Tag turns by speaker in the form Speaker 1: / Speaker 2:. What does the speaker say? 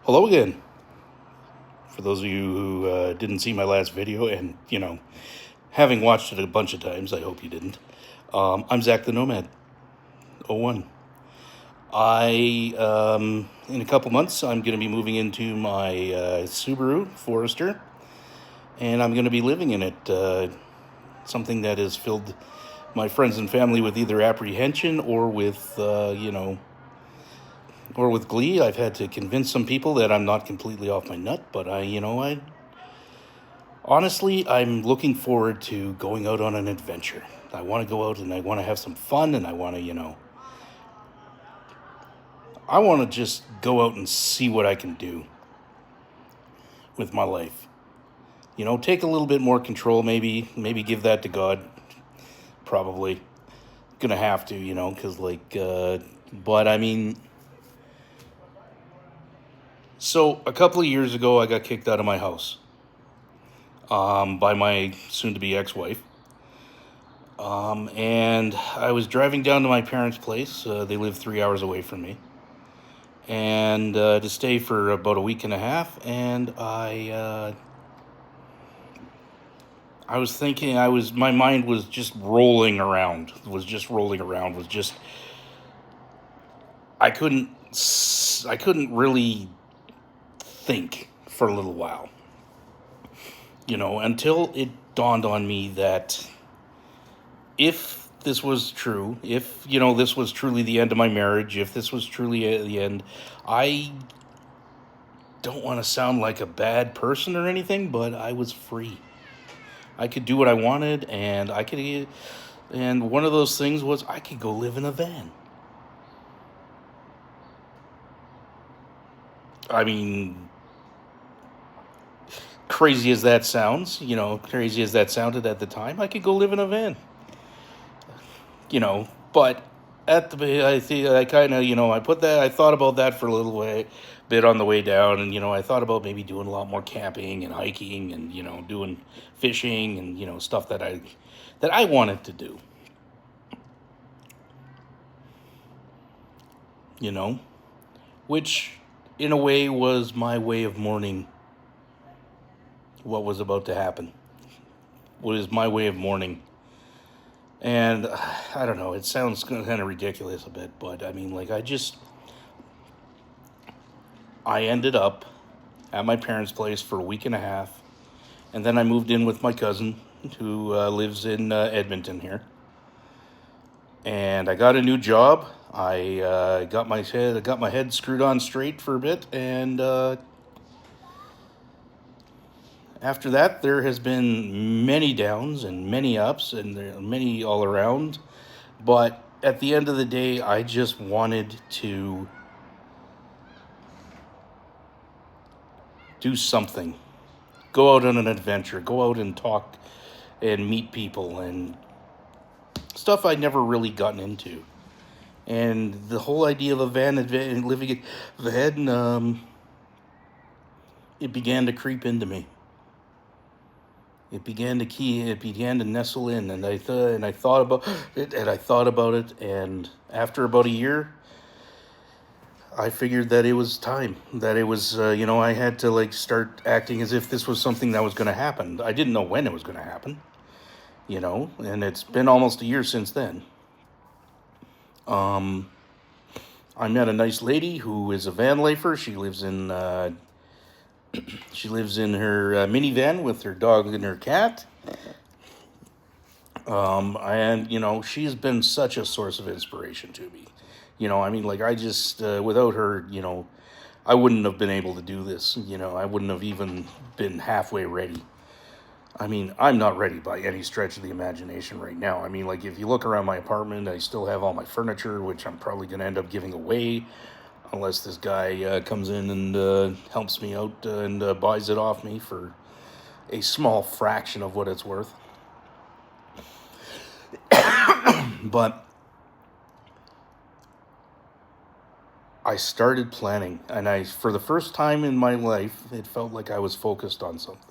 Speaker 1: Hello again. For those of you who didn't see my last video, and having watched it a bunch of times, I hope you didn't. I'm Zach the Nomad. '01. In a couple months, I'm going to be moving into my Subaru Forester, and I'm going to be living in it. Something that has filled my friends and family with either apprehension or with glee. I've had to convince some people that I'm not completely off my nut, but I honestly, I'm looking forward to going out on an adventure. I want to go out and I want to have some fun, and I want to just go out and see what I can do with my life. Take a little bit more control, maybe give that to God. Probably gonna have to, because but I mean, so a couple of years ago, I got kicked out of my house by my soon-to-be ex-wife. And I was driving down to my parents' place. They live 3 hours away from me, and to stay for about a week and a half. And I was thinking, my mind was just rolling around. I couldn't really think for a little while, until it dawned on me that if this was true, if, this was truly the end of my marriage, if this was truly the end, I don't want to sound like a bad person or anything, but I was free. I could do what I wanted, and and one of those things was I could go live in a van. I mean, crazy as that sounds, crazy as that sounded at the time, I could go live in a van. But I kind of, I thought about that for a bit on the way down, and I thought about maybe doing a lot more camping and hiking, and doing fishing, and stuff that I wanted to do. Which in a way was my way of mourning what was about to happen. What is my way of mourning? And I don't know, it sounds kind of ridiculous a bit, but I mean, I ended up at my parents' place for a week and a half, and then I moved in with my cousin who lives in Edmonton here. And I got a new job. I got my head screwed on straight for a bit, and after that, there has been many downs and many ups, and there are many all around. But at the end of the day, I just wanted to do something. Go out on an adventure. Go out and talk and meet people and stuff I'd never really gotten into. And the whole idea of living in a van, it began to creep into me. It began to nestle in, and I thought about it, and after about a year, I figured that it was time, that it was, I had to start acting as if this was something that was going to happen. I didn't know when it was going to happen, and it's been almost a year since then. I met a nice lady who is a van lifer. She lives in her minivan with her dog and her cat. And she's been such a source of inspiration to me. I just, without her, I wouldn't have been able to do this. I wouldn't have even been halfway ready. I'm not ready by any stretch of the imagination right now. If you look around my apartment, I still have all my furniture, which I'm probably going to end up giving away unless this guy comes in and helps me out and buys it off me for a small fraction of what it's worth. But I started planning, and for the first time in my life, it felt like I was focused on something.